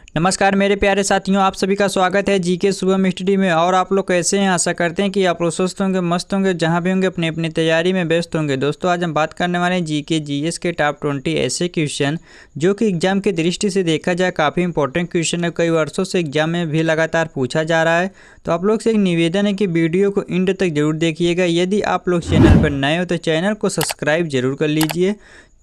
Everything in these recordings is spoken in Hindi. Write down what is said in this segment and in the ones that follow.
नमस्कार मेरे प्यारे साथियों, आप सभी का स्वागत है जीके शुभम स्टडी में। और आप लोग कैसे हैं? आशा करते हैं कि आप लोग स्वस्थ होंगे, मस्त होंगे, जहां भी होंगे अपनी अपनी तैयारी में व्यस्त होंगे। दोस्तों आज हम बात करने वाले हैं जीके जीएस के टॉप 20 ऐसे क्वेश्चन जो कि एग्जाम की दृष्टि से देखा जाए काफ़ी इंपॉर्टेंट क्वेश्चन है। कई वर्षों से एग्जाम में भी लगातार पूछा जा रहा है। तो आप लोग से एक निवेदन है कि वीडियो को एंड तक जरूर देखिएगा। यदि आप लोग चैनल पर नए हो तो चैनल को सब्सक्राइब जरूर कर लीजिए।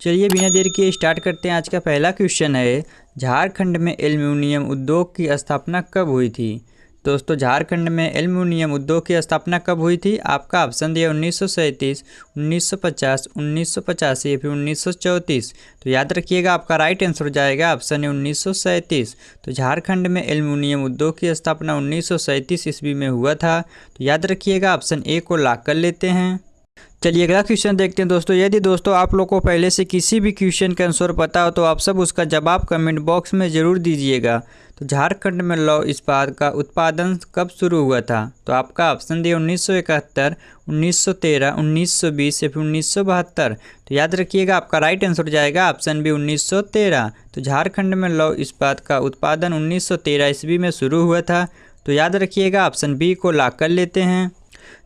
चलिए बिना देर किए स्टार्ट करते हैं। आज का पहला क्वेश्चन है, झारखंड में एल्युमिनियम उद्योग की स्थापना कब हुई थी? दोस्तों झारखंड में एल्युमिनियम उद्योग की स्थापना कब हुई थी? आपका ऑप्शन दिया 1937, 1950, 1985 या फिर 1934। तो याद रखिएगा आपका राइट आंसर हो जाएगा ऑप्शन है 1937। तो झारखंड में एल्युमिनियम उद्योग की स्थापना 1937 ईस्वी में हुआ था। तो याद रखिएगा ऑप्शन ए को लॉक कर लेते हैं। चलिए अगला क्वेश्चन देखते हैं दोस्तों। यदि दोस्तों आप लोग को पहले से किसी भी क्वेश्चन का आंसर पता हो तो आप सब उसका जवाब कमेंट बॉक्स में ज़रूर दीजिएगा। तो झारखंड में लौह इस्पात का उत्पादन कब शुरू हुआ था? तो आपका ऑप्शन दिया 1971, 1913, 1920 या फिर 1972। तो याद रखिएगा आपका राइट आंसर हो जाएगा ऑप्शन बी 1913। तो झारखंड में लौह इस्पात का उत्पादन 1913 ईस्वी में शुरू हुआ था। तो याद रखिएगा ऑप्शन बी को लॉक कर लेते हैं।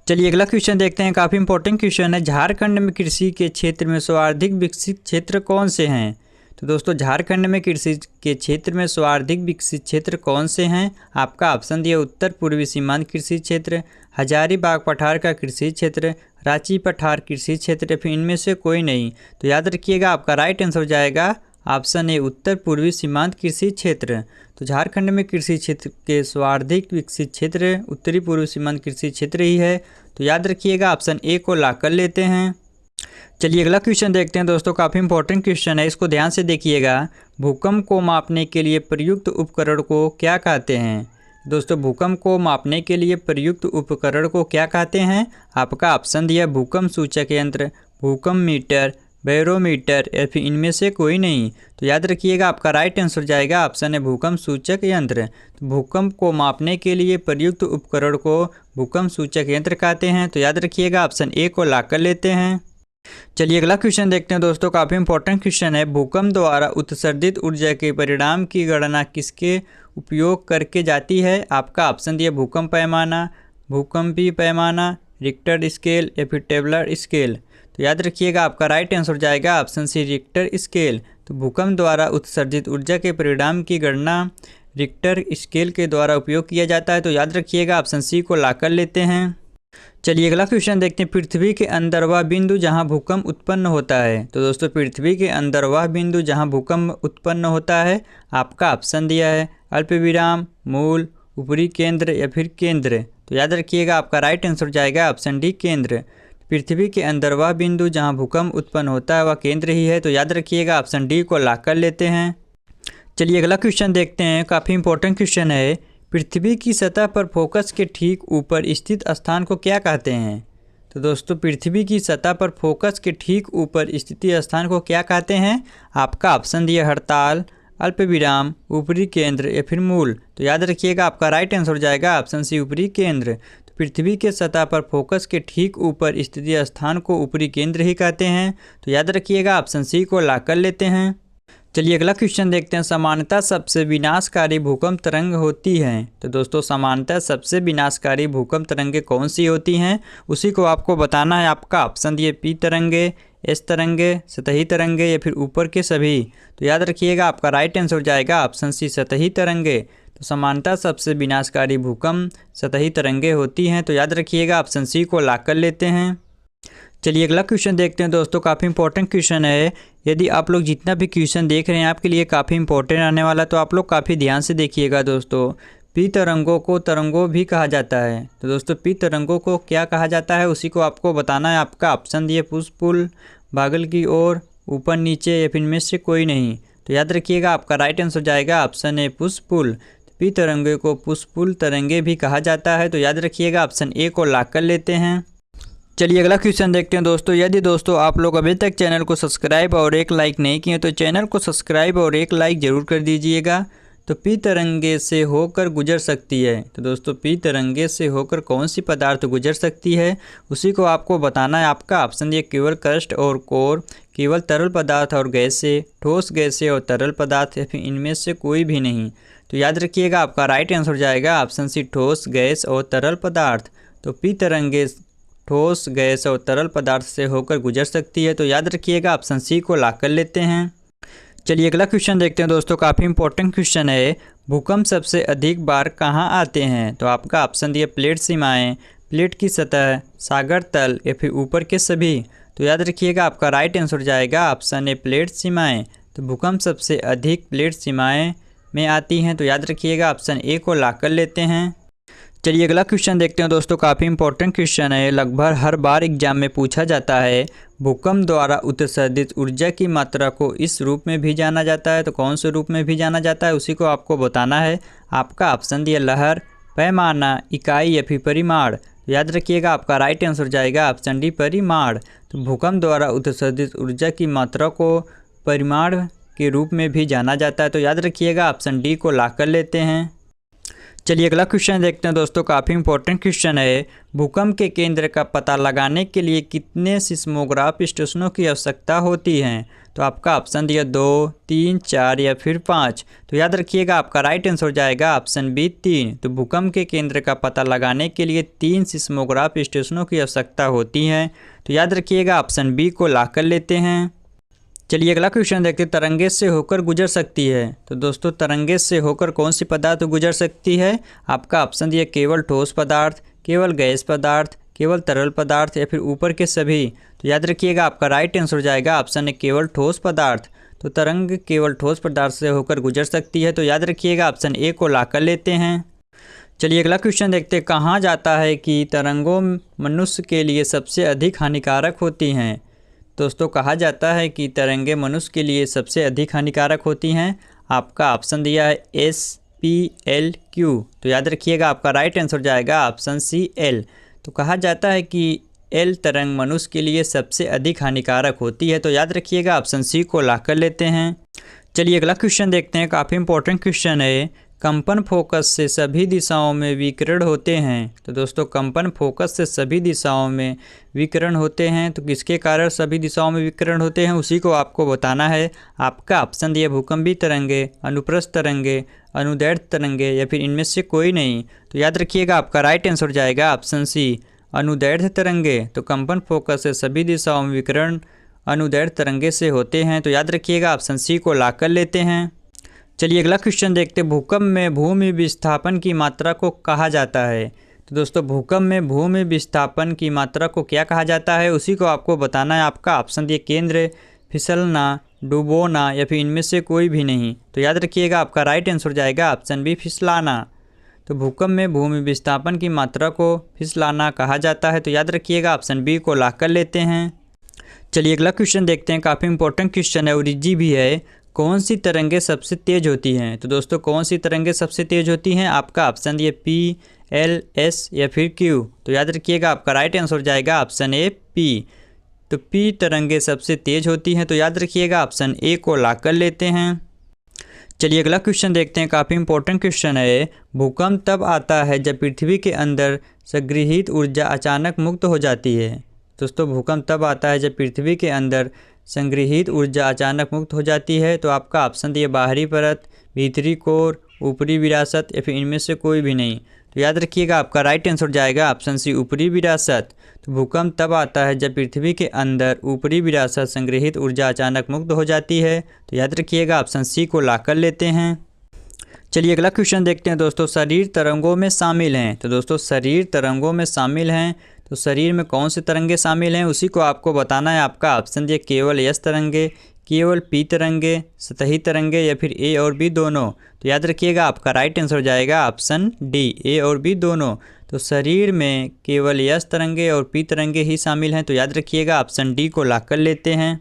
चलिए अगला क्वेश्चन देखते हैं। काफ़ी इंपॉर्टेंट क्वेश्चन है, झारखंड में कृषि के क्षेत्र में सर्वाधिक विकसित क्षेत्र कौन से हैं? तो दोस्तों झारखंड में कृषि के क्षेत्र में सर्वाधिक विकसित क्षेत्र कौन से हैं? आपका ऑप्शन दिया उत्तर पूर्वी सीमांत कृषि क्षेत्र, हजारीबाग पठार का कृषि क्षेत्र, रांची पठार कृषि क्षेत्र, फिर इनमें से कोई नहीं। तो याद रखिएगा आपका राइट आंसर हो जाएगा ऑप्शन ए उत्तर पूर्वी सीमांत कृषि क्षेत्र। तो झारखंड में कृषि क्षेत्र के सर्वाधिक विकसित क्षेत्र उत्तरी पूर्वी सीमांत कृषि क्षेत्र ही है। तो याद रखिएगा ऑप्शन ए को लॉक कर लेते हैं। चलिए अगला क्वेश्चन देखते हैं दोस्तों। काफ़ी इंपॉर्टेंट क्वेश्चन है, इसको ध्यान से देखिएगा। भूकंप को मापने के लिए प्रयुक्त उपकरण को क्या कहते हैं? दोस्तों भूकंप को मापने के लिए प्रयुक्त उपकरण को क्या कहते हैं? आपका ऑप्शन दिया भूकंप सूचक यंत्र, भूकंप मीटर, बैरोमीटर या फिर इनमें से कोई नहीं। तो याद रखिएगा आपका राइट आंसर जाएगा ऑप्शन है भूकंप सूचक यंत्र। तो भूकंप को मापने के लिए प्रयुक्त उपकरण को भूकंप सूचक यंत्र कहते हैं। तो याद रखिएगा ऑप्शन ए को लॉक कर लेते हैं। चलिए अगला क्वेश्चन देखते हैं दोस्तों। काफ़ी इंपॉर्टेंट क्वेश्चन है, भूकंप द्वारा उत्सर्जित ऊर्जा के परिणाम की गणना किसके उपयोग करके जाती है? आपका ऑप्शन दिया भूकंप पैमाना, भूकंपीय पैमाना, रिक्टर स्केल या फिर टेबलर स्केल। तो याद रखिएगा आपका राइट आंसर जाएगा ऑप्शन सी रिक्टर स्केल। तो भूकंप द्वारा उत्सर्जित ऊर्जा के परिणाम की गणना रिक्टर स्केल के द्वारा उपयोग किया जाता है। तो याद रखिएगा ऑप्शन सी को लॉक कर लेते हैं। चलिए अगला क्वेश्चन देखते हैं। पृथ्वी के अंदर वह बिंदु जहां भूकंप उत्पन्न होता है। तो दोस्तों पृथ्वी के अंदर वह बिंदु जहां भूकंप उत्पन्न होता है, आपका ऑप्शन दिया है अल्पविराम, मूल, ऊपरी केंद्र या फिर केंद्र। तो याद रखिएगा आपका राइट आंसर जाएगा ऑप्शन डी केंद्र। पृथ्वी के अंदर वह बिंदु जहां भूकंप उत्पन्न होता है वह केंद्र ही है। तो याद रखिएगा ऑप्शन डी को लॉक कर लेते हैं। चलिए अगला क्वेश्चन देखते हैं। काफ़ी इंपॉर्टेंट क्वेश्चन है, पृथ्वी की सतह पर फोकस के ठीक ऊपर स्थित स्थान को क्या कहते हैं? तो दोस्तों पृथ्वी की सतह पर फोकस के ठीक ऊपर स्थित स्थान को क्या कहते हैं? आपका ऑप्शन दिया हड़ताल, अल्पविराम, ऊपरी केंद्र या फिर मूल। तो याद रखिएगा आपका राइट आंसर हो जाएगा ऑप्शन सी ऊपरी केंद्र। तो पृथ्वी के सतह पर फोकस के ठीक ऊपर स्थित स्थान को ऊपरी केंद्र ही कहते हैं। तो याद रखिएगा ऑप्शन सी को लॉक कर लेते हैं। चलिए अगला क्वेश्चन देखते हैं। सामान्यतः सबसे विनाशकारी भूकंप तरंग होती हैं। तो दोस्तों सामान्यतः सबसे विनाशकारी भूकंप तरंगे कौन सी होती हैं, उसी को आपको बताना है। आपका ऑप्शन दिए पी तरंगे, एस तरंगे, सतही तरंगे या फिर ऊपर के सभी। तो याद रखिएगा आपका राइट आंसर हो जाएगा ऑप्शन सी सतही तरंगे। तो सामान्यतः सबसे विनाशकारी भूकंप सतही तरंगे होती हैं। तो याद रखिएगा ऑप्शन सी को लॉक कर लेते हैं। चलिए अगला क्वेश्चन देखते हैं दोस्तों। काफ़ी इंपॉर्टेंट क्वेश्चन है, यदि आप लोग जितना भी क्वेश्चन देख रहे हैं आपके लिए काफ़ी इंपॉर्टेंट आने वाला, तो आप लोग काफ़ी ध्यान से देखिएगा दोस्तों। पी तरंगों को तरंगों भी कहा जाता है। तो दोस्तों पी तरंगों को क्या कहा जाता है उसी को आपको बताना है। आपका ऑप्शन दिए पुश पुल, बागल की ओर, ऊपर नीचे या फिर इनमें से कोई नहीं। तो याद रखिएगा आपका राइट आंसर जाएगा option A push pull. P तरंगे को पुश पुल तरंगे भी कहा जाता है। तो याद रखिएगा ऑप्शन ए को लॉक कर लेते हैं। चलिए अगला क्वेश्चन देखते हैं दोस्तों। यदि दोस्तों आप लोग अभी तक चैनल को सब्सक्राइब और एक लाइक नहीं किए तो चैनल को सब्सक्राइब और एक लाइक ज़रूर कर दीजिएगा। तो पी तरंगे से होकर गुजर सकती है। तो दोस्तों पी तरंगे से होकर कौन सी पदार्थ गुजर सकती है, उसी को आपको बताना है। आपका ऑप्शन ये केवल क्रस्ट और कोर, केवल तरल पदार्थ और गैसें, ठोस गैसें और तरल पदार्थ, या फिर इनमें से कोई भी नहीं। तो याद रखिएगा आपका राइट आंसर हो जाएगा ऑप्शन सी, ठोस गैस और तरल पदार्थ। तो पी तरंगे ठोस गैस और तरल पदार्थ से होकर गुजर सकती है। तो याद रखिएगा ऑप्शन सी को लॉक कर लेते हैं। चलिए अगला क्वेश्चन देखते हैं दोस्तों, काफ़ी इंपॉर्टेंट क्वेश्चन है। भूकंप सबसे अधिक बार कहाँ आते हैं? तो आपका ऑप्शन दिया प्लेट सीमाएं, प्लेट की सतह, सागर तल, या फिर ऊपर के सभी। तो याद रखिएगा आपका राइट आंसर हो जाएगा ऑप्शन ए, प्लेट सीमाएं। तो भूकंप सबसे अधिक प्लेट सीमाएं में आती हैं। तो याद रखिएगा ऑप्शन ए को लॉक कर लेते हैं। चलिए अगला क्वेश्चन देखते हैं दोस्तों, काफ़ी इंपॉर्टेंट क्वेश्चन है, लगभग हर बार एग्जाम में पूछा जाता है। भूकंप द्वारा उत्सर्जित ऊर्जा की मात्रा को इस रूप में भी जाना जाता है। तो कौन से रूप में भी जाना जाता है, उसी को आपको बताना है। आपका ऑप्शन दिया लहर, पैमाना, इकाई या फिर परिमाण। तो याद रखिएगा आपका राइट आंसर हो जाएगा ऑप्शन डी, परिमाण। तो भूकंप द्वारा उत्सर्जित ऊर्जा की मात्रा को परिमाण के रूप में भी जाना जाता है। तो याद रखिएगा ऑप्शन डी को लॉक कर लेते हैं। चलिए अगला क्वेश्चन देखते हैं दोस्तों, काफ़ी इंपॉर्टेंट क्वेश्चन है। भूकंप के केंद्र का पता लगाने के लिए कितने सिस्मोग्राफ स्टेशनों की आवश्यकता होती है? तो आपका ऑप्शन दिया 2, 3, 4 या फिर 5। तो याद रखिएगा आपका राइट आंसर हो जाएगा ऑप्शन बी, 3। तो भूकंप के केंद्र का पता लगाने के लिए 3 सिस्मोग्राफ स्टेशनों की आवश्यकता होती है। तो याद रखिएगा ऑप्शन बी को लॉक कर लेते हैं। चलिए अगला क्वेश्चन देखते हैं, तरंगे से होकर गुजर सकती है। तो दोस्तों तरंगे से होकर कौन सी पदार्थ गुजर सकती है? आपका ऑप्शन दिया केवल ठोस पदार्थ, केवल गैस पदार्थ, केवल तरल पदार्थ, या फिर ऊपर के सभी। तो याद रखिएगा आपका राइट आंसर हो जाएगा ऑप्शन ए, केवल ठोस पदार्थ। तो तरंग केवल ठोस पदार्थ से होकर गुजर सकती है। तो याद रखिएगा ऑप्शन ए को लॉक कर लेते हैं। चलिए अगला क्वेश्चन देखते हैं, कहा जाता है कि तरंगों मनुष्य के लिए सबसे अधिक हानिकारक होती हैं? दोस्तों कहा जाता है कि तरंगे मनुष्य के लिए सबसे अधिक हानिकारक होती हैं। आपका ऑप्शन दिया है SPLQ। तो याद रखिएगा आपका राइट आंसर हो जाएगा ऑप्शन सी, L। तो कहा जाता है कि L तरंग मनुष्य के लिए सबसे अधिक हानिकारक होती है। तो याद रखिएगा ऑप्शन सी को लॉक कर लेते हैं। चलिए अगला क्वेश्चन देखते हैं, काफ़ी इंपॉर्टेंट क्वेश्चन है। कंपन फोकस से सभी दिशाओं में विकिरण होते हैं। तो दोस्तों कंपन फोकस से सभी दिशाओं में विकिरण होते हैं। तो किसके कारण सभी दिशाओं में विकिरण होते हैं, उसी को आपको बताना है। आपका ऑप्शन दिया भूकंपी तरंगे, अनुप्रस्थ तरंगे, अनुदैर्ध्य तरंगे, या फिर इनमें से कोई नहीं। तो याद रखिएगा आपका राइट आंसर हो जाएगा ऑप्शन सी, अनुदैर्ध्य तरंगे। तो कंपन फोकस से सभी दिशाओं में विकिरण अनुदैर्ध्य तरंगे से होते हैं। तो याद रखिएगा ऑप्शन सी को लॉक कर लेते हैं। चलिए अगला क्वेश्चन देखते हैं, भूकंप में भूमि विस्थापन की मात्रा को कहा जाता है। तो दोस्तों भूकंप में भूमि विस्थापन की मात्रा को क्या कहा जाता है, उसी को आपको बताना है। आपका ऑप्शन दिए केंद्र, फिसलना, डुबोना, या फिर इनमें से कोई भी नहीं। तो याद रखिएगा आपका राइट आंसर हो जाएगा ऑप्शन बी, फिसलाना। तो भूकंप में भूमि विस्थापन की मात्रा को फिसलाना कहा जाता है। तो याद रखिएगा ऑप्शन बी को लॉक कर लेते हैं। चलिए अगला क्वेश्चन देखते हैं, काफ़ी इंपॉर्टेंट क्वेश्चन है और इजी भी है। कौन सी तरंगे सबसे तेज होती हैं? तो दोस्तों कौन सी तरंगे सबसे तेज होती हैं? आपका ऑप्शन दिए P, L, S या फिर Q। तो याद रखिएगा आपका राइट आंसर हो जाएगा ऑप्शन ए, P। तो P तरंगे सबसे तेज होती हैं। तो याद रखिएगा ऑप्शन ए को लॉक कर लेते हैं। चलिए अगला क्वेश्चन देखते हैं, काफ़ी इंपॉर्टेंट क्वेश्चन है। भूकंप तब आता है जब पृथ्वी के अंदर संग्रहीत ऊर्जा अचानक मुक्त हो जाती है। दोस्तों भूकंप तब आता है जब पृथ्वी के अंदर संग्रहीत ऊर्जा अचानक मुक्त हो जाती है। तो आपका ऑप्शन दिए बाहरी परत, भीतरी कोर, ऊपरी विरासत, या फिर इनमें से कोई भी नहीं। तो याद रखिएगा आपका राइट आंसर हो जाएगा ऑप्शन सी, ऊपरी विरासत। तो भूकंप तब आता है जब पृथ्वी के अंदर ऊपरी विरासत संग्रहीत ऊर्जा अचानक मुक्त हो जाती है। तो याद रखिएगा ऑप्शन सी को लॉक कर लेते हैं। चलिए अगला क्वेश्चन देखते हैं दोस्तों, शरीर तरंगों में शामिल हैं। तो दोस्तों शरीर तरंगों में शामिल हैं। तो शरीर में कौन से तरंगे शामिल हैं, उसी को आपको बताना है। आपका ऑप्शन दिए केवल एस तरंगे, केवल पी तरंगे, सतही तरंगे, या फिर ए और बी दोनों। तो याद रखिएगा आपका राइट आंसर हो जाएगा ऑप्शन डी, ए और बी दोनों। तो शरीर में केवल एस तरंगे और पी तरंगे ही शामिल हैं। तो याद रखिएगा ऑप्शन डी को लॉक कर लेते हैं।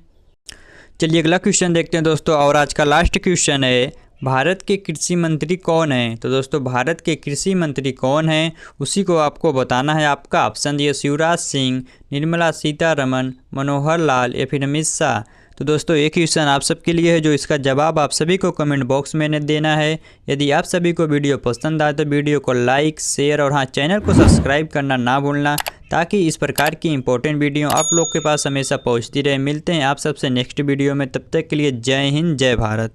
चलिए अगला क्वेश्चन देखते हैं दोस्तों, और आज का लास्ट क्वेश्चन है, भारत के कृषि मंत्री कौन हैं? तो दोस्तों भारत के कृषि मंत्री कौन हैं, उसी को आपको बताना है। आपका ऑप्शन दिए शिवराज सिंह, निर्मला सीतारमण, मनोहर लाल, या फिर अमित शाह। तो दोस्तों एक ही क्वेश्चन आप सबके लिए है, जो इसका जवाब आप सभी को कमेंट बॉक्स में देना है। यदि आप सभी को वीडियो पसंद आए तो वीडियो को लाइक, शेयर और हाँ, चैनल को सब्सक्राइब करना ना भूलना, ताकि इस प्रकार की इंपॉर्टेंट वीडियो आप लोग के पास हमेशा पहुंचती रहे। मिलते हैं आप सबसे नेक्स्ट वीडियो में, तब तक के लिए जय हिंद, जय भारत।